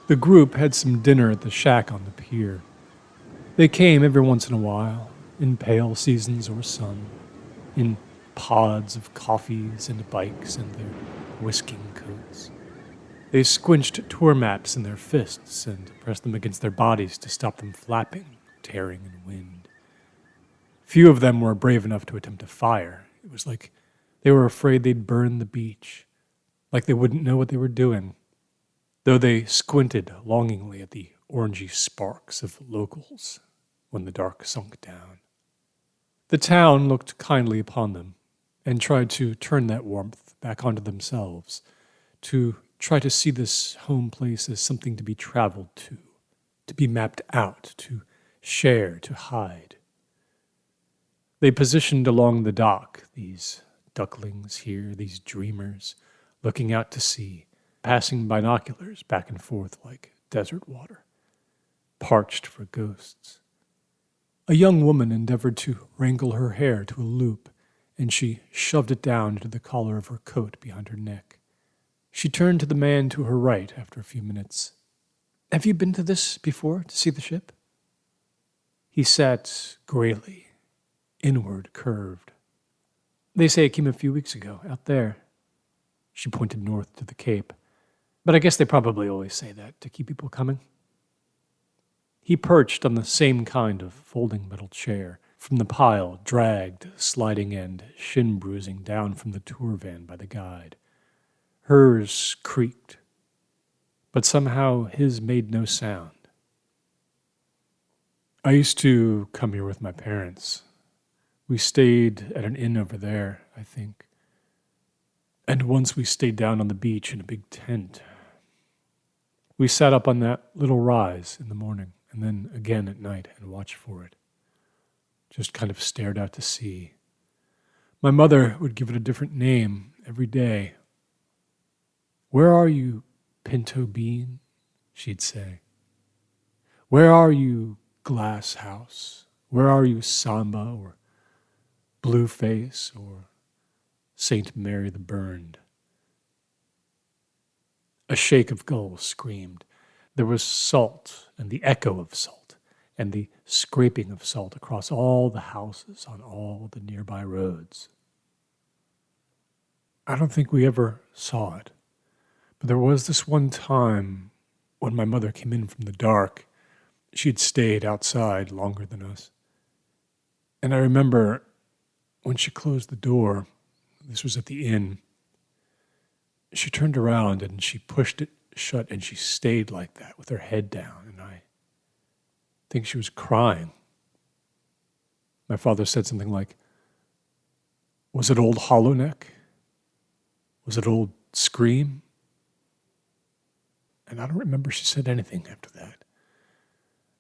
The group had some dinner at the shack on the pier. They came every once in a while, in pale seasons or sun, in pods of coffees and bikes and their whisking coats. They squinched tour maps in their fists and pressed them against their bodies to stop them flapping, tearing in wind. Few of them were brave enough to attempt to fire. It was like they were afraid they'd burn the beach, like they wouldn't know what they were doing, though they squinted longingly at the orangey sparks of locals when the dark sunk down. The town looked kindly upon them and tried to turn that warmth back onto themselves, to try to see this home place as something to be traveled to be mapped out, to share, to hide. They positioned along the dock, these ducklings here, these dreamers, looking out to sea, passing binoculars back and forth like desert water, parched for ghosts. A young woman endeavored to wrangle her hair to a loop, and she shoved it down into the collar of her coat behind her neck. She turned to the man to her right after a few minutes. "Have you been to this before, to see the ship?" He sat grayly, inward curved. "They say it came a few weeks ago, out there." She pointed north to the Cape. "But I guess they probably always say that to keep people coming." He perched on the same kind of folding metal chair. From the pile, dragged, sliding end, shin bruising down from the tour van by the guide. Hers creaked, but somehow his made no sound. "I used to come here with my parents. We stayed at an inn over there, I think. And once we stayed down on the beach in a big tent. We sat up on that little rise in the morning, and then again at night and watched for it. Just kind of stared out to sea. My mother would give it a different name every day. 'Where are you, pinto bean?' she'd say. 'Where are you, glass house? Where are you, Samba, or Blueface, or Saint Mary the Burned?' A shake of gulls screamed. There was salt, and the echo of salt, and the scraping of salt across all the houses on all the nearby roads. I don't think we ever saw it, but there was this one time when my mother came in from the dark. She'd stayed outside longer than us. And I remember when she closed the door, this was at the inn, she turned around and she pushed it shut, and she stayed like that with her head down, and I think she was crying. My father said something like, "Was it old Hollowneck? Was it old Scream?" And I don't remember she said anything after that.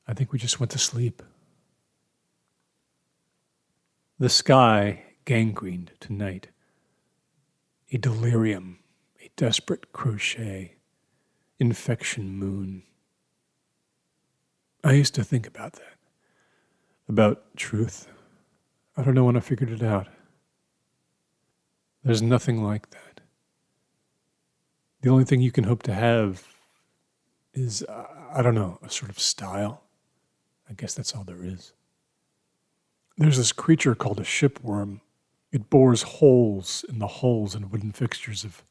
I think we just went to sleep. The sky gangrened to night. A delirium, a desperate crochet, infection moon. I used to think about that, about truth. I don't know when I figured it out. There's nothing like that. The only thing you can hope to have is, I don't know, a sort of style. I guess that's all there is. There's this creature called a shipworm. It bores holes in the hulls and wooden fixtures of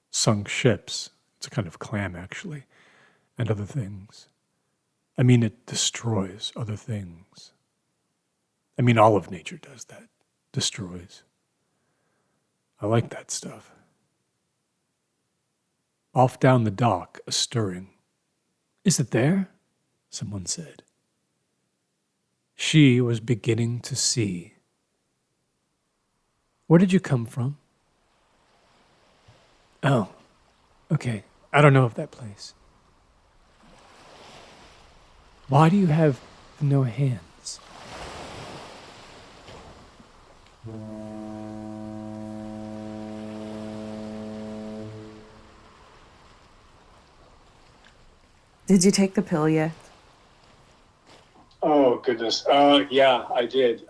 sunk ships. It's a kind of clam, actually, and other things. I mean, it destroys other things. I mean, all of nature does that, destroys. I like that stuff. Off down the dock, a stirring. "Is it there?" someone said. She was beginning to see. "Where did you come from?" "Oh, okay. I don't know of that place." "Why do you have no hands?" Did you take the pill yet? Oh, goodness. Yeah, I did.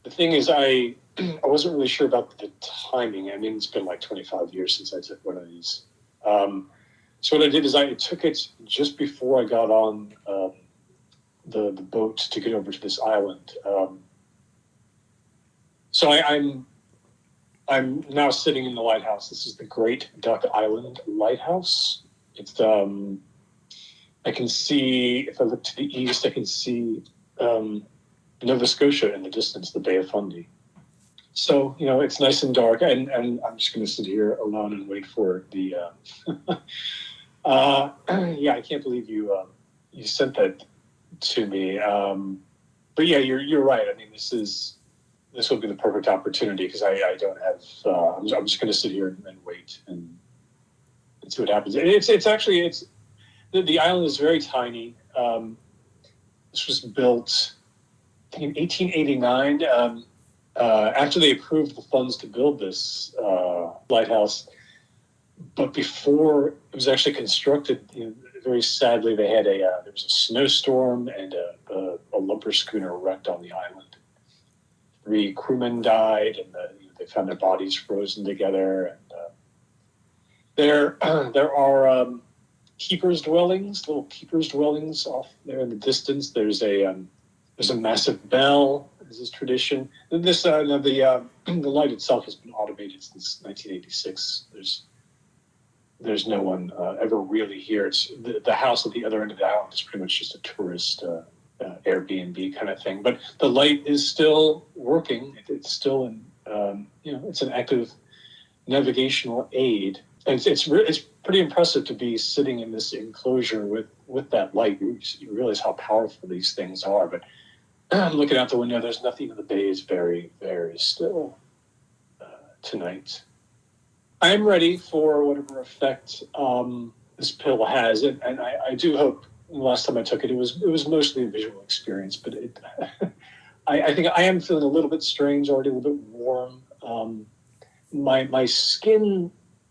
The thing is, I wasn't really sure about the timing. I mean, it's been like 25 years since I took one of these. So what I did is I took it just before I got on the boat to get over to this island. So I'm now sitting in the lighthouse. This is the Great Duck Island Lighthouse. It's I can see, if I look to the east, I can see Nova Scotia in the distance, the Bay of Fundy. So, it's nice and dark, and I'm just going to sit here alone and wait for the. Yeah, I can't believe you sent that to me. But yeah, you're right. I mean, this will be the perfect opportunity because I don't have. I'm just going to sit here and wait and see what happens. And it's actually the island is very tiny. This was built, I think, in 1889. After they approved the funds to build this lighthouse, but before it was actually constructed, very sadly, they had there was a snowstorm and a lumber schooner wrecked on the island. 3 crewmen died, and they found their bodies frozen together. And there are keepers' dwellings, little keepers' dwellings off there in the distance. There's a massive bell. This is tradition. This the light itself has been automated since 1986. There's no one ever really here. It's the house at the other end of the island is pretty much just a tourist Airbnb kind of thing. But the light is still working. It's still it's an active navigational aid. And it's pretty impressive to be sitting in this enclosure with that light. You realize how powerful these things are. But looking out the window, there's nothing. The bay is very, very still tonight. I'm ready for whatever effect this pill has, and I do hope. The last time I took it, it was mostly a visual experience, but I think I am feeling a little bit strange already, a little bit warm. My skin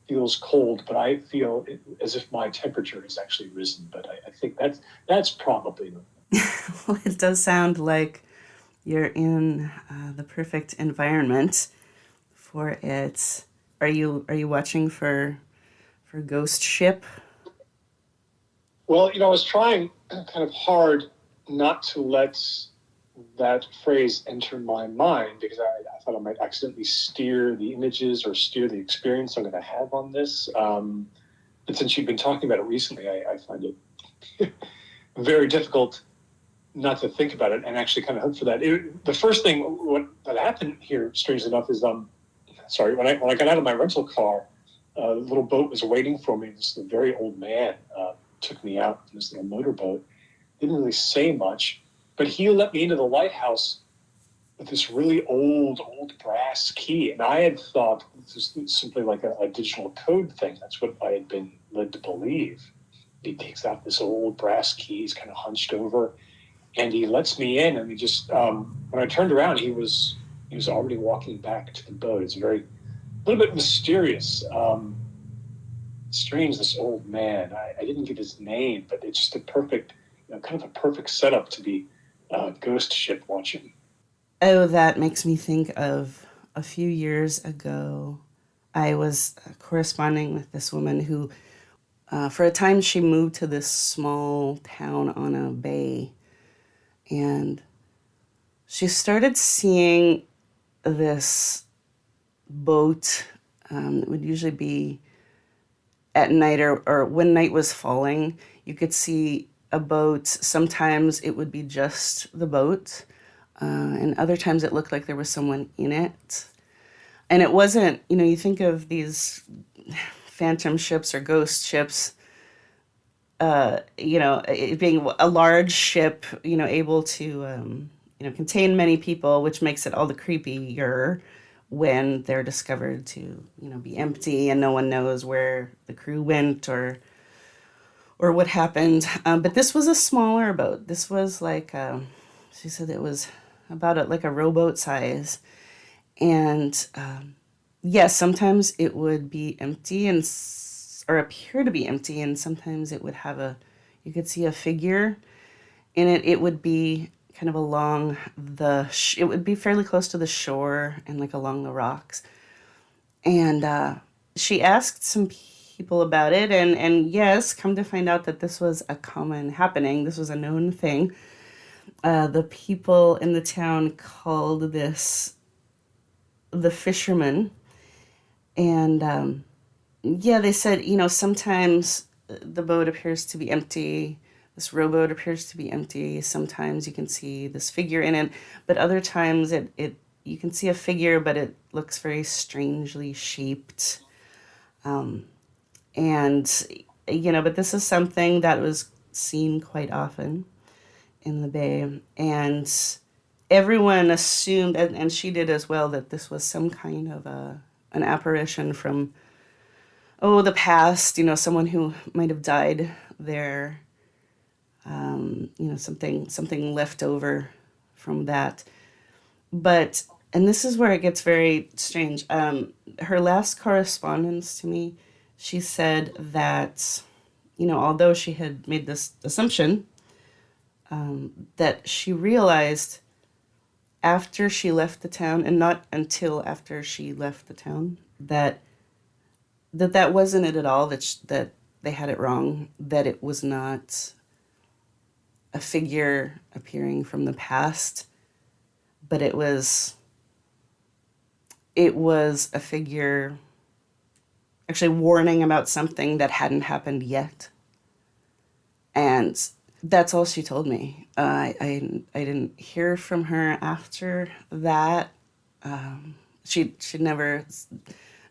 feels cold, but I feel as if my temperature has actually risen. But I think that's probably. Well, it does sound like you're in the perfect environment for it. Are you watching for Ghost Ship? Well, I was trying kind of hard not to let that phrase enter my mind because I thought I might accidentally steer the images or steer the experience I'm going to have on this. But since you've been talking about it recently, I find it very difficult not to think about it and actually kind of hope for that. The first thing that happened here, strangely enough, is when I got out of my rental car, the little boat was waiting for me. This very old man took me out in this little motorboat. Didn't really say much, but he let me into the lighthouse with this really old brass key. And I had thought this was simply like a digital code thing. That's what I had been led to believe. He takes out this old brass key, he's kind of hunched over, and he lets me in. And he just, when I turned around, he was already walking back to the boat. It's a little bit mysterious. Strange, this old man. I didn't get his name, but it's just a perfect, kind of a perfect setup to be ghost ship watching. Oh, that makes me think of a few years ago. I was corresponding with this woman who, for a time, she moved to this small town on a bay, and she started seeing this boat. It would usually be at night or when night was falling. You could see a boat. Sometimes it would be just the boat, and other times it looked like there was someone in it. And it wasn't, you think of these phantom ships or ghost ships, it being a large ship, able to, contain many people, which makes it all the creepier when they're discovered to, be empty and no one knows where the crew went or what happened. But this was a smaller boat. This was like, she said it was about like a rowboat size. And yes, sometimes it would be empty or appear to be empty. And sometimes it would have you could see a figure in it. It would be kind of along it would be fairly close to the shore and like along the rocks. And she asked some people about it, and yes, come to find out that this was a common happening. This was a known thing. The people in the town called this the fisherman, and yeah, they said, sometimes the boat appears to be empty. This rowboat appears to be empty. Sometimes you can see this figure in it, but other times it you can see a figure, but it looks very strangely shaped. And but this is something that was seen quite often in the bay, and everyone assumed, and she did as well, that this was some kind of an apparition from the past. Someone who might have died there. Something left over from that. But and this is where it gets very strange. Her last correspondence to me, she said that although she had made this assumption, that she realized after she left the town, and not until after she left the town, that wasn't it at all, that they had it wrong, that it was not a figure appearing from the past, but it was a figure actually warning about something that hadn't happened yet. And that's all she told me. I didn't hear from her after that. She never,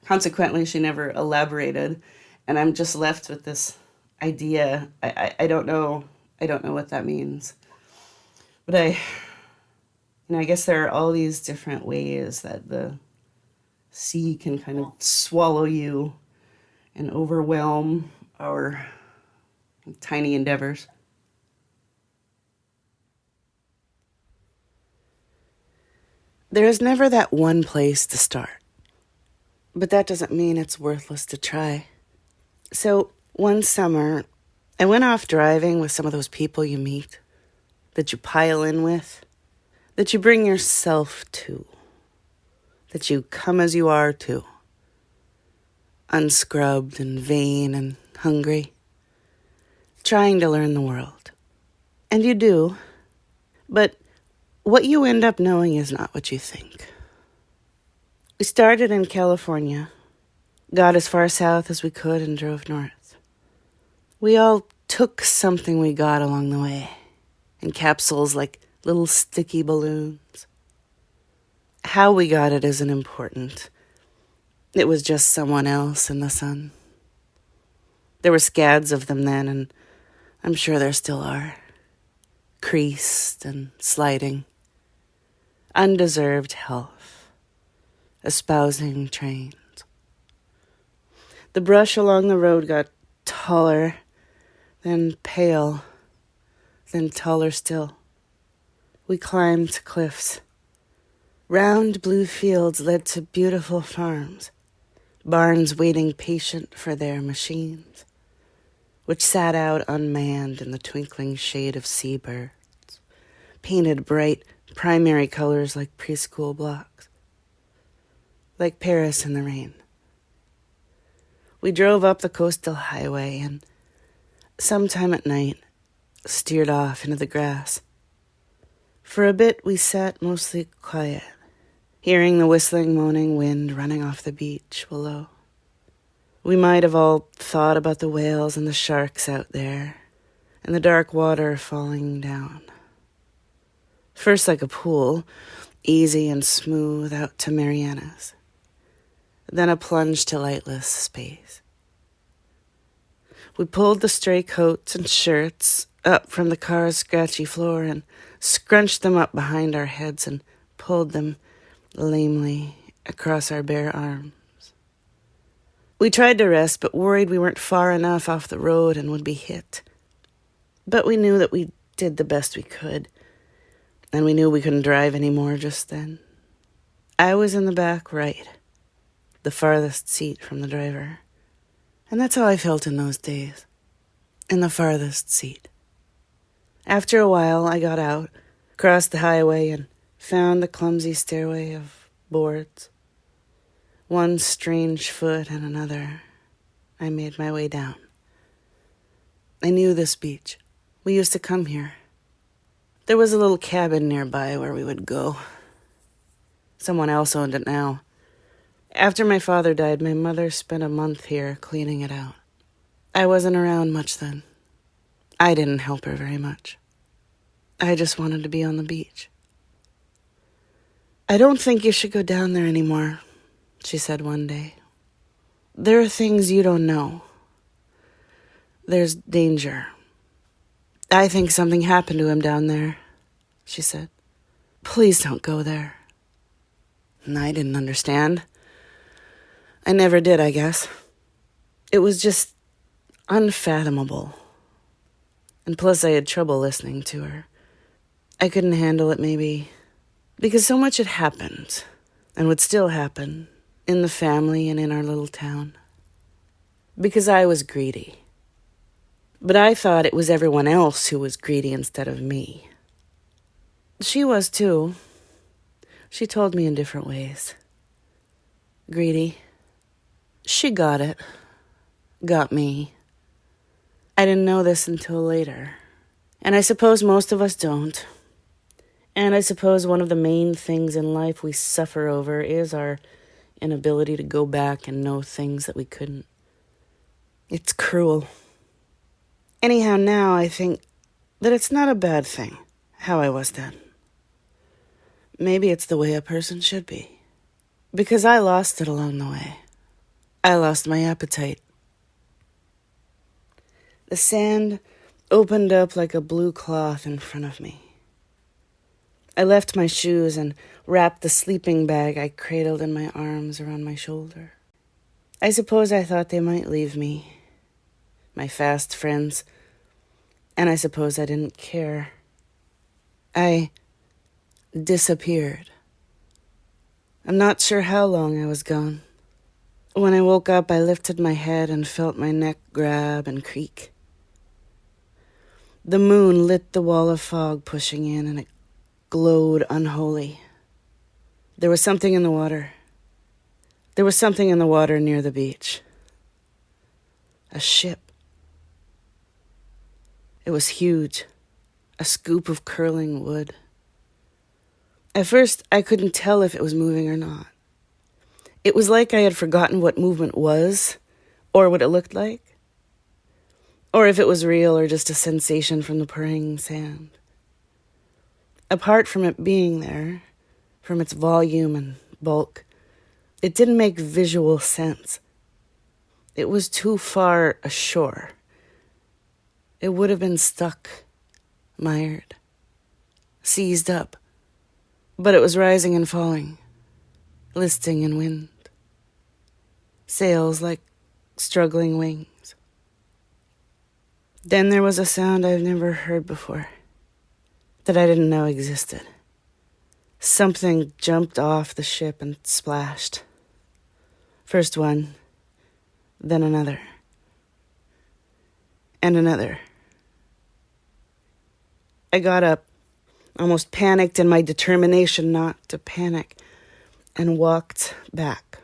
consequently, she never elaborated, and I'm just left with this idea. I don't know what that means, but I guess there are all these different ways that the sea can kind of swallow you and overwhelm our tiny endeavors. There is never that one place to start, but that doesn't mean it's worthless to try. So one summer, I went off driving with some of those people you meet, that you pile in with, that you bring yourself to, that you come as you are to, unscrubbed and vain and hungry, trying to learn the world. And you do, but what you end up knowing is not what you think. We started in California, got as far south as we could, and drove north. We all took something we got along the way, in capsules like little sticky balloons. How we got it isn't important. It was just someone else in the sun. There were scads of them then, and I'm sure there still are. Creased and sliding. Undeserved health. Espousing trains. The brush along the road got taller, then pale, then taller still. We climbed cliffs. Round blue fields led to beautiful farms, barns waiting patient for their machines, which sat out unmanned in the twinkling shade of seabirds, painted bright primary colors like preschool blocks, like Paris in the rain. We drove up the coastal highway and, sometime at night, steered off into the grass. For a bit we sat mostly quiet, hearing the whistling, moaning wind running off the beach below. We might have all thought about the whales and the sharks out there, and the dark water falling down. First like a pool, easy and smooth out to Marianas. Then a plunge to lightless space. We pulled the stray coats and shirts up from the car's scratchy floor and scrunched them up behind our heads and pulled them lamely across our bare arms. We tried to rest, but worried we weren't far enough off the road and would be hit. But we knew that we did the best we could, and we knew we couldn't drive anymore just then. I was in the back right, the farthest seat from the driver, and that's how I felt in those days, in the farthest seat. After a while, I got out, crossed the highway, and found the clumsy stairway of boards. One strange foot and another, I made my way down. I knew this beach. We used to come here. There was a little cabin nearby where we would go. Someone else owned it now. After my father died, my mother spent a month here cleaning it out. I wasn't around much then. I didn't help her very much. I just wanted to be on the beach. I don't think you should go down there anymore, she said one day. There are things you don't know. There's danger. I think something happened to him down there, she said. Please don't go there. And I didn't understand. I never did, I guess. It was just unfathomable. And plus I had trouble listening to her. I couldn't handle it, maybe, because so much had happened, and would still happen, in the family and in our little town. Because I was greedy. But I thought it was everyone else who was greedy instead of me. She was too. She told me in different ways. Greedy. She got it. Got me. I didn't know this until later. And I suppose most of us don't. And I suppose one of the main things in life we suffer over is our inability to go back and know things that we couldn't. It's cruel. Anyhow, now I think that it's not a bad thing, how I was then. Maybe it's the way a person should be. Because I lost it along the way. I lost my appetite. The sand opened up like a blue cloth in front of me. I left my shoes and wrapped the sleeping bag I cradled in my arms around my shoulder. I suppose I thought they might leave me, my fast friends, and I suppose I didn't care. I disappeared. I'm not sure how long I was gone. When I woke up, I lifted my head and felt my neck grab and creak. The moon lit the wall of fog pushing in, and it glowed unholy. There was something in the water. There was something in the water near the beach. A ship. It was huge, a scoop of curling wood. At first, I couldn't tell if it was moving or not. It was like I had forgotten what movement was, or what it looked like, or if it was real or just a sensation from the purring sand. Apart from it being there, from its volume and bulk, it didn't make visual sense. It was too far ashore. It would have been stuck, mired, seized up. But it was rising and falling, listing in wind. Sails like struggling wings. Then there was a sound I've never heard before, that I didn't know existed. Something jumped off the ship and splashed. First one, then another. And another. I got up, almost panicked in my determination not to panic, and walked back.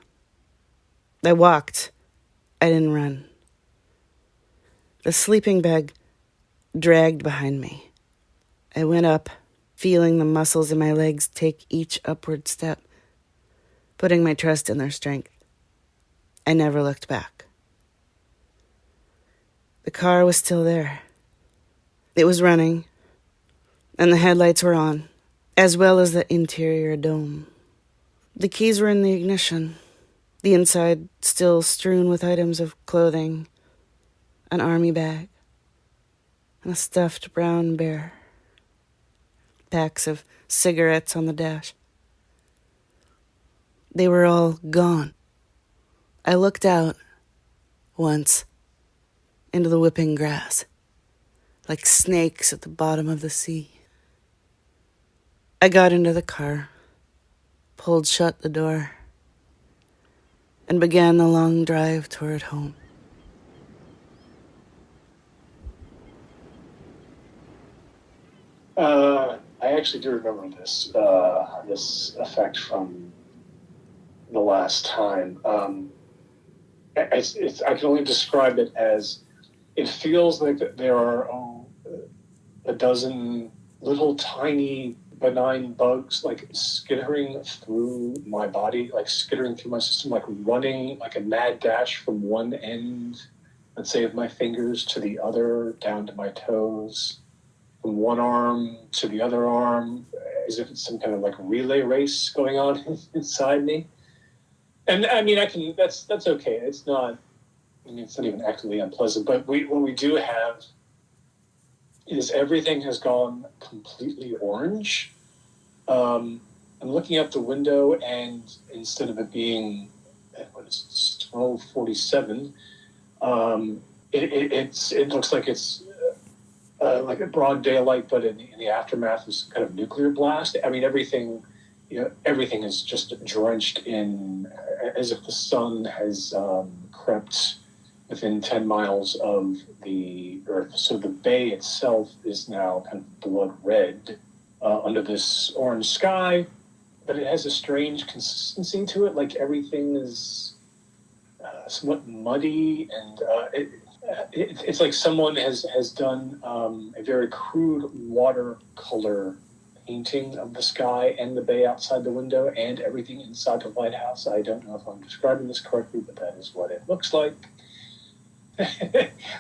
I walked. I didn't run. The sleeping bag dragged behind me. I went up, feeling the muscles in my legs take each upward step, putting my trust in their strength. I never looked back. The car was still there. It was running, and the headlights were on, as well as the interior dome. The keys were in the ignition, the inside still strewn with items of clothing, an army bag, and a stuffed brown bear. Packs of cigarettes on the dash. They were all gone. I looked out, once, into the whipping grass, like snakes at the bottom of the sea. I got into the car, pulled shut the door, and began the long drive toward home. I actually do remember this effect from the last time. I can only describe it as, it feels like there are a dozen little tiny benign bugs like skittering through my body, like skittering through my system, like running like a mad dash from one end, let's say, of my fingers to the other, down to my toes, from one arm to the other arm, as if it's some kind of like relay race going on inside me. And I mean, that's okay. It's not, I mean, it's not even actively unpleasant, but what we do have is everything has gone completely orange. I'm looking out the window, and instead of it being, what is it, 12:47, it looks like it's like a broad daylight, but in the aftermath of some kind of nuclear blast. I mean, everything, everything is just drenched in, as if the sun has crept within 10 miles of the Earth. So the bay itself is now kind of blood red under this orange sky, but it has a strange consistency to it. Like everything is somewhat muddy, and it's like someone has done a very crude watercolor painting of the sky and the bay outside the window and everything inside the lighthouse. I don't know if I'm describing this correctly, but that is what it looks like. I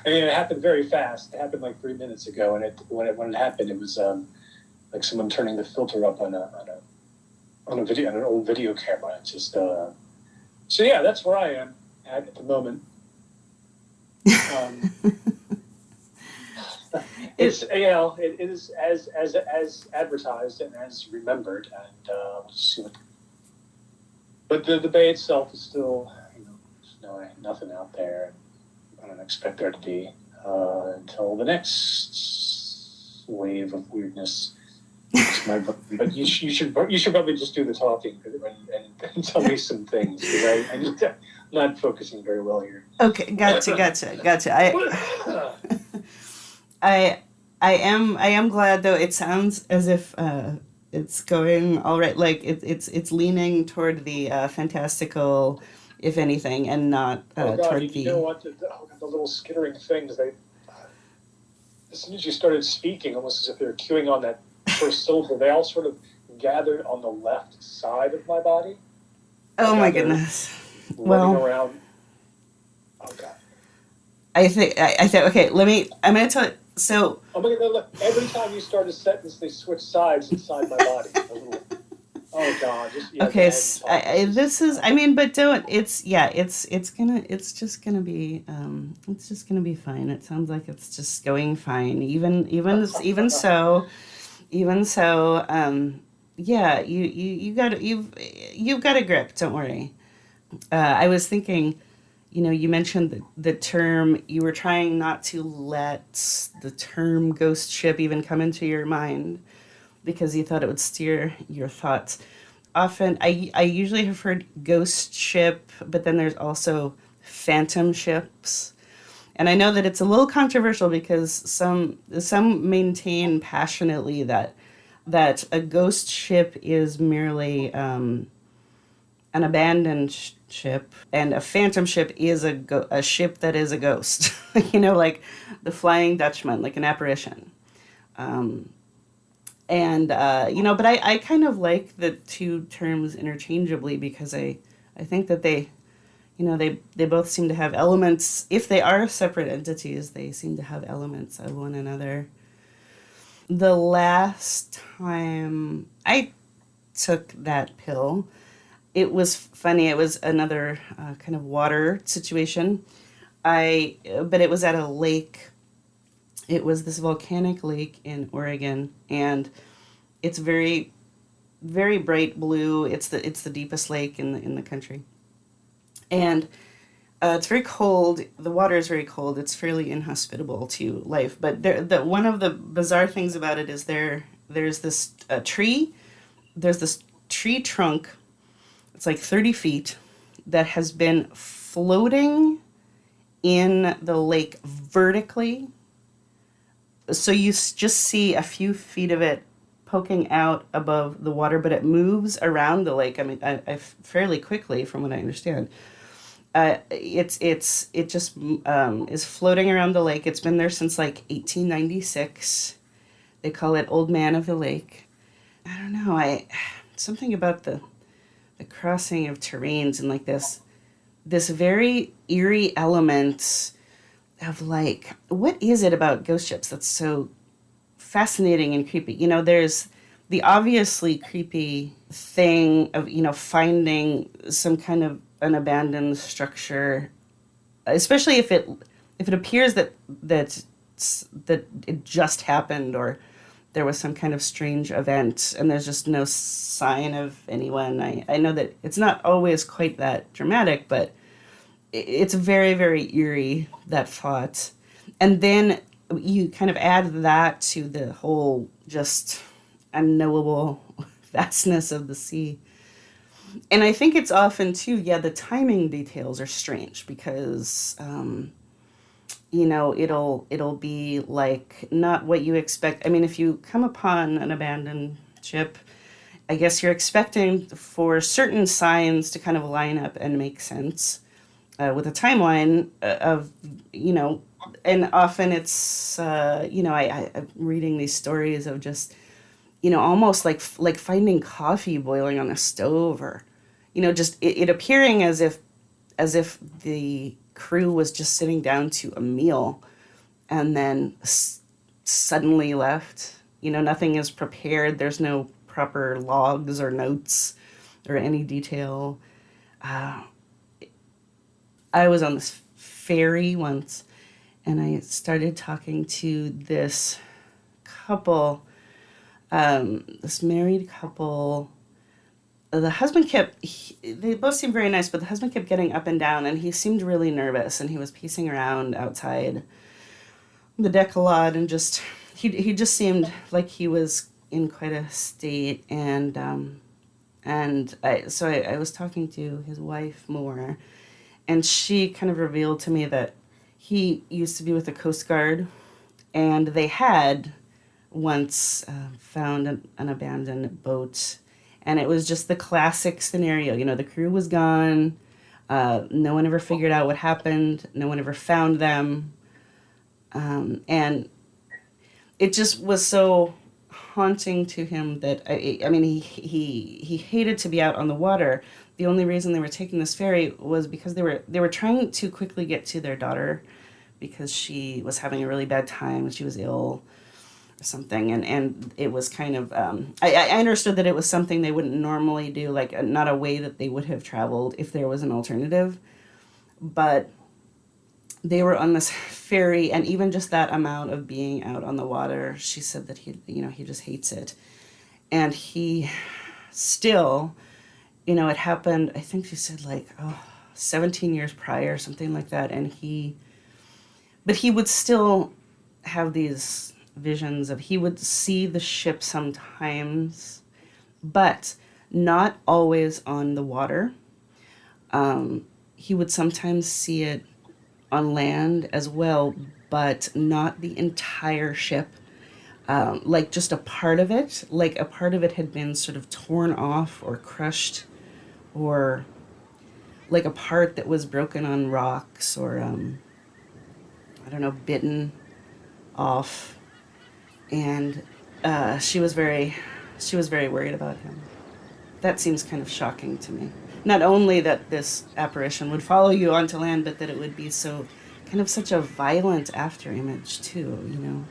mean, it happened very fast. It happened like 3 minutes ago, and when it happened, it was like someone turning the filter up on an old video camera. It's just so yeah, that's where I am at the moment. It's it is as advertised and as remembered, and we'll just see what. But the bay itself is still, there's nothing out there. I don't expect there to be until the next wave of weirdness. But you should probably just do the talking and tell me some things, because I'm not focusing very well here. Okay, gotcha. I am glad, though. It sounds as if it's going all right. Like it's leaning toward the fantastical, if anything, and not oh God, toward you the. know what? The little skittering things. As soon as you started speaking, almost as if they were queuing on that first syllable, they all sort of gathered on the left side of my body. Oh my goodness! Running around. Oh God. I think okay. I'm gonna tell it. So. Oh my God! Look, every time you start a sentence, they switch sides inside my body. Oh God! Okay, this is. I mean, but don't. It's just gonna be. It's just gonna be fine. It sounds like it's just going fine. Even so. Yeah. You've got a grip. Don't worry. I was thinking. You mentioned the term. You were trying not to let the term ghost ship even come into your mind, because you thought it would steer your thoughts. Often, I usually have heard ghost ship, but then there's also phantom ships. And I know that it's a little controversial, because some maintain passionately that a ghost ship is merely an abandoned ship, and a phantom ship is a ship that is a ghost. Like the Flying Dutchman, like an apparition. But I kind of like the two terms interchangeably, because I think that they both seem to have elements. If they are separate entities, they seem to have elements of one another. The last time I took that pill, it was funny. It was another kind of water situation. But it was at a lake. It was this volcanic lake in Oregon, and it's very, very bright blue. It's the deepest lake in the country, and it's very cold. The water is very cold. It's fairly inhospitable to life. But one of the bizarre things about it is there's this tree. There's this tree trunk. It's like 30 feet, that has been floating in the lake vertically. So you just see a few feet of it poking out above the water, but it moves around the lake. I mean, I fairly quickly, from what I understand. it just is floating around the lake. It's been there since like 1896. They call it Old Man of the Lake. I don't know. I something about the crossing of terrains and like this very eerie element of like, what is it about ghost ships that's so fascinating and creepy? You know, there's the obviously creepy thing of, you know, finding some kind of an abandoned structure, especially if it appears that it just happened, or there was some kind of strange event and there's just no sign of anyone. I know that it's not always quite that dramatic, but it's very, very eerie, that thought. And then you kind of add that to the whole just unknowable vastness of the sea. And I think it's often too, yeah, the timing details are strange because, you know, it'll be like not what you expect. I mean, if you come upon an abandoned ship, I guess you're expecting for certain signs to kind of line up and make sense with a timeline of, you know, and often it's, you know, I'm reading these stories of just, you know, almost like finding coffee boiling on a stove, or, you know, just it appearing as if the crew was just sitting down to a meal and then suddenly left. You know, nothing is prepared. There's no proper logs or notes or any detail. I was on this ferry once and I started talking to this couple, this married couple. The husband they both seemed very nice, but the husband kept getting up and down and he seemed really nervous and he was pacing around outside the deck a lot and just, he just seemed like he was in quite a state. So I was talking to his wife more, and she kind of revealed to me that he used to be with the Coast Guard, and they had once found an abandoned boat, and it was just the classic scenario. You know, the crew was gone. No one ever figured out what happened. No one ever found them. And it just was so haunting to him that, I mean, he hated to be out on the water. The only reason they were taking this ferry was because they were trying to quickly get to their daughter because she was having a really bad time. She was ill or something, and it was kind of I understood that it was something they wouldn't normally do, like not a way that they would have traveled if there was an alternative, but they were on this ferry, and even just that amount of being out on the water, she said that he just hates it, and he still, you know, it happened, I think she said like 17 years prior, something like that, but he would still have these visions of, he would see the ship sometimes, but not always on the water. He would sometimes see it on land as well, but not the entire ship. Like just a part of it, like a part of it had been sort of torn off or crushed, or like a part that was broken on rocks, or I don't know, bitten off. And she was very worried about him. That seems kind of shocking to me. Not only that this apparition would follow you onto land, but that it would be so kind of such a violent after image too, you know.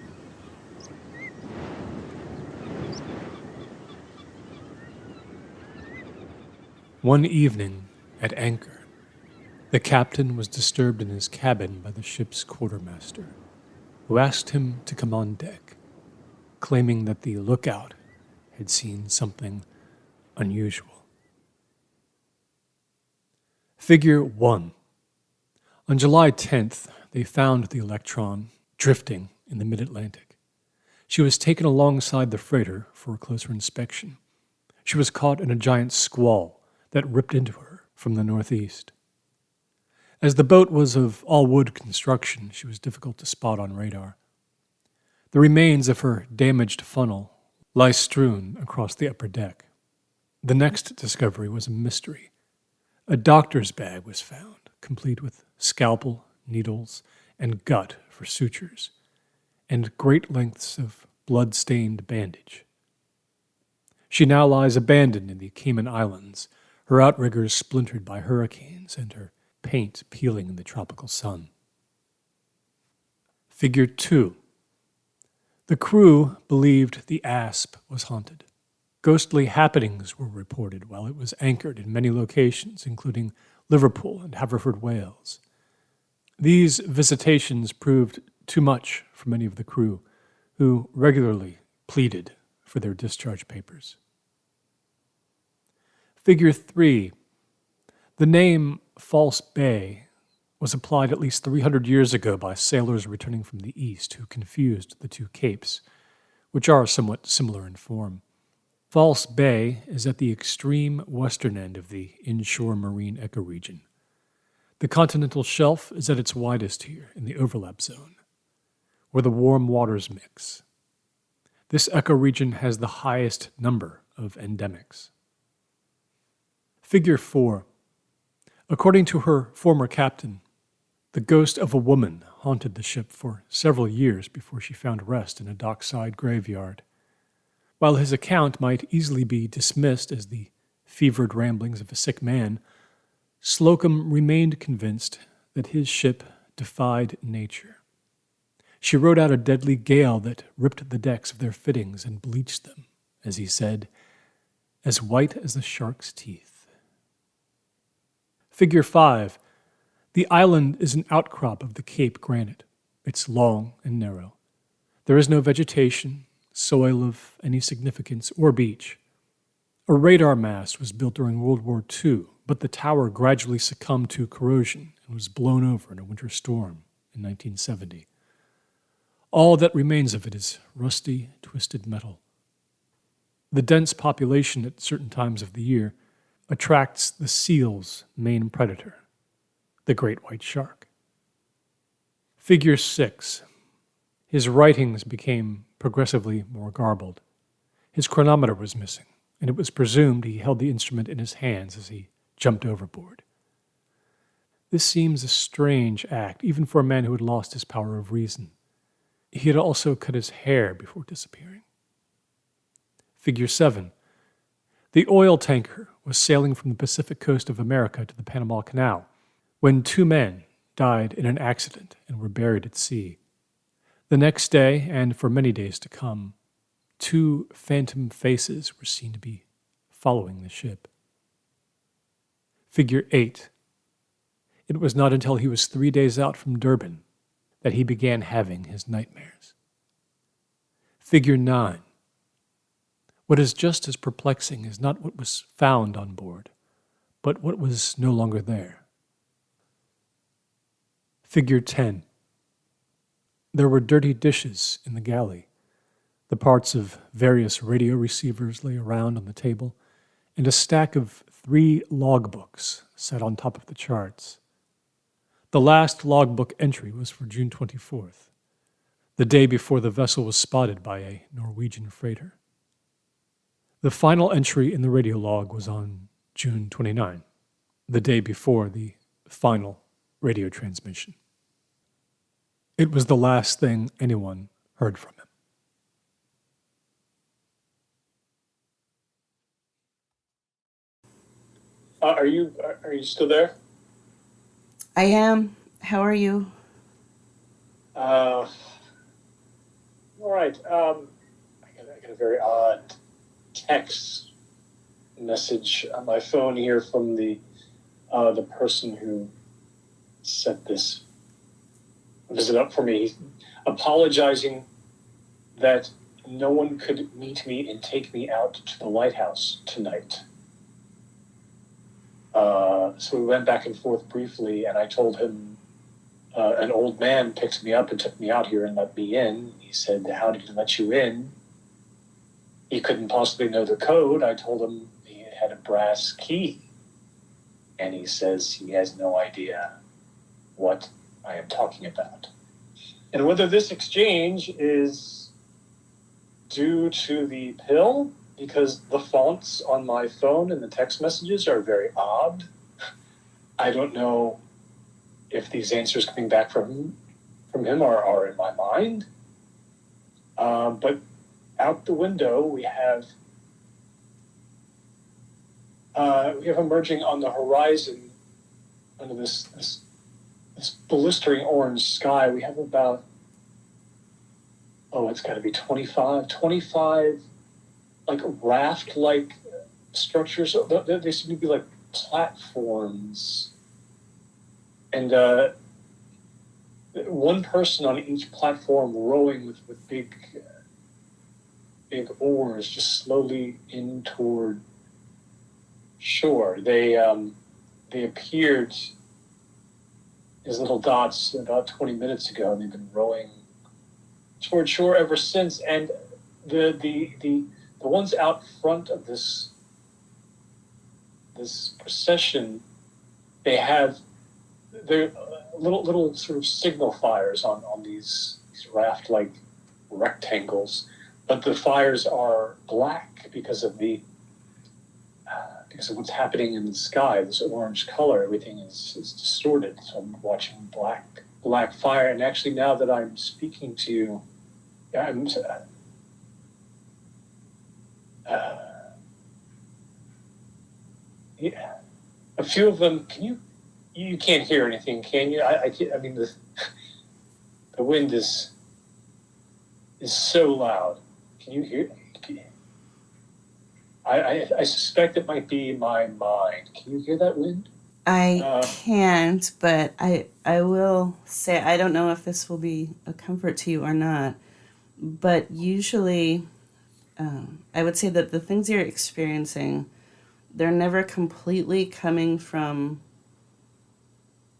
One evening at anchor, the captain was disturbed in his cabin by the ship's quartermaster, who asked him to come on deck, claiming that the lookout had seen something unusual. Figure 1. On July 10th, they found the Electron drifting in the mid-Atlantic. She was taken alongside the freighter for a closer inspection. She was caught in a giant squall that ripped into her from the northeast. As the boat was of all-wood construction, she was difficult to spot on radar. The remains of her damaged funnel lie strewn across the upper deck. The next discovery was a mystery. A doctor's bag was found, complete with scalpel, needles, and gut for sutures, and great lengths of blood-stained bandage. She now lies abandoned in the Cayman Islands, her outriggers splintered by hurricanes and her paint peeling in the tropical sun. Figure 2. The crew believed the Asp was haunted. Ghostly happenings were reported while it was anchored in many locations, including Liverpool and Haverford, Wales. These visitations proved too much for many of the crew, who regularly pleaded for their discharge papers. Figure 3. The name False Bay was applied at least 300 years ago by sailors returning from the east who confused the two capes, which are somewhat similar in form. False Bay is at the extreme western end of the inshore marine ecoregion. The continental shelf is at its widest here in the overlap zone, where the warm waters mix. This ecoregion has the highest number of endemics. Figure 4. According to her former captain, the ghost of a woman haunted the ship for several years before she found rest in a dockside graveyard. While his account might easily be dismissed as the fevered ramblings of a sick man, Slocum remained convinced that his ship defied nature. She rode out a deadly gale that ripped the decks of their fittings and bleached them, as he said, as white as a shark's teeth. Figure 5. The island is an outcrop of the Cape granite. It's long and narrow. There is no vegetation, soil of any significance, or beach. A radar mast was built during World War II, but the tower gradually succumbed to corrosion and was blown over in a winter storm in 1970. All that remains of it is rusty, twisted metal. The dense population at certain times of the year attracts the seal's main predator, the great white shark. Figure 6. His writings became progressively more garbled. His chronometer was missing, and it was presumed he held the instrument in his hands as he jumped overboard. This seems a strange act, even for a man who had lost his power of reason. He had also cut his hair before disappearing. Figure 7. The oil tanker was sailing from the Pacific coast of America to the Panama Canal when 2 men died in an accident and were buried at sea. The next day, and for many days to come, 2 phantom faces were seen to be following the ship. Figure 8. It was not until he was 3 days out from Durban that he began having his nightmares. Figure 9. What is just as perplexing is not what was found on board, but what was no longer there. Figure 10. There were dirty dishes in the galley. The parts of various radio receivers lay around on the table, and a stack of 3 logbooks sat on top of the charts. The last logbook entry was for June 24th, the day before the vessel was spotted by a Norwegian freighter. The final entry in the radio log was on June 29, the day before the final radio transmission. It was the last thing anyone heard from him. Are you still there? I am. How are you? All right. I got a very odd text message on my phone here from the person who set this visit up for me, apologizing that no one could meet me and take me out to the lighthouse tonight. So we went back and forth briefly, and I told him an old man picked me up and took me out here and let me in. He said, "How did he let you in?" He couldn't possibly know the code. I told him he had a brass key. And he says he has no idea what I am talking about. And whether this exchange is due to the pill, because the fonts on my phone and the text messages are very odd. I don't know if these answers coming back from him are in my mind. But out the window we have emerging on the horizon under this blistering orange sky. We have about, it's got to be 25 like raft-like structures. They seem to be like platforms, and one person on each platform rowing with big oars, just slowly in toward shore. They appeared as little dots about 20 minutes ago, and they've been rowing toward shore ever since. And the ones out front of this procession, they're little sort of signal fires on these raft-like rectangles, but the fires are black because of what's happening in the sky. This orange color, everything is distorted. So I'm watching black fire. And actually, now that I'm speaking to you, I'm a few of them. You can't hear anything, can you? I mean, the wind is so loud. Can you hear? I suspect it might be my mind. Can you hear that wind? I can't, but I will say, I don't know if this will be a comfort to you or not, but usually I would say that the things you're experiencing, they're never completely coming from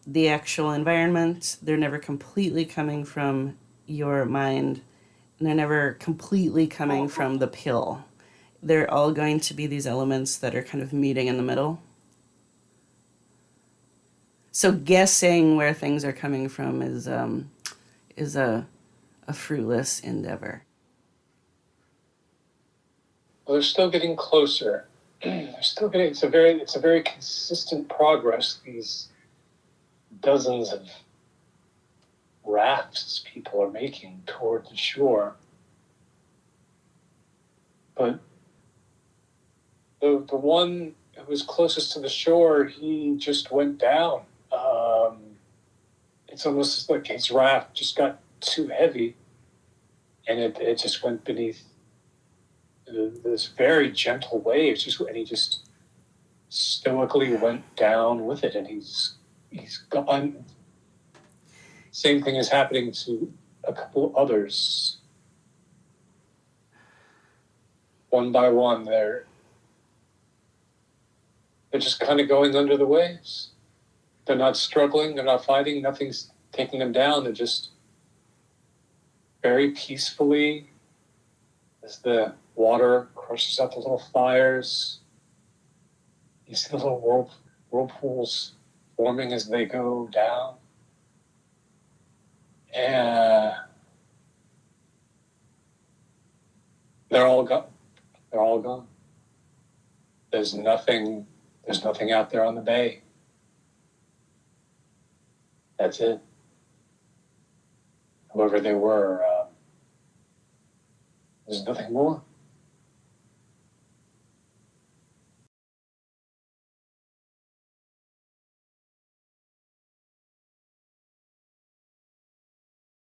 the actual environment. They're never completely coming from your mind. And they're never completely coming from the pill. They're all going to be these elements that are kind of meeting in the middle. So guessing where things are coming from is a fruitless endeavor. Well, they're still getting closer. They're still getting. It's a very consistent progress. These dozens of rafts people are making toward the shore, but the one who was closest to the shore, he just went down. It's almost like his raft just got too heavy, and it just went beneath this very gentle waves, and he just stoically went down with it, and he's gone. Same thing is happening to a couple of others. One by one, they're just kind of going under the waves. They're not struggling, they're not fighting, nothing's taking them down. They're just very peacefully, as the water crushes up the little fires, you see the little whirlpools forming as they go down. And they're all gone. They're all gone. There's nothing out there on the bay. That's it. Whoever they were, there's nothing more.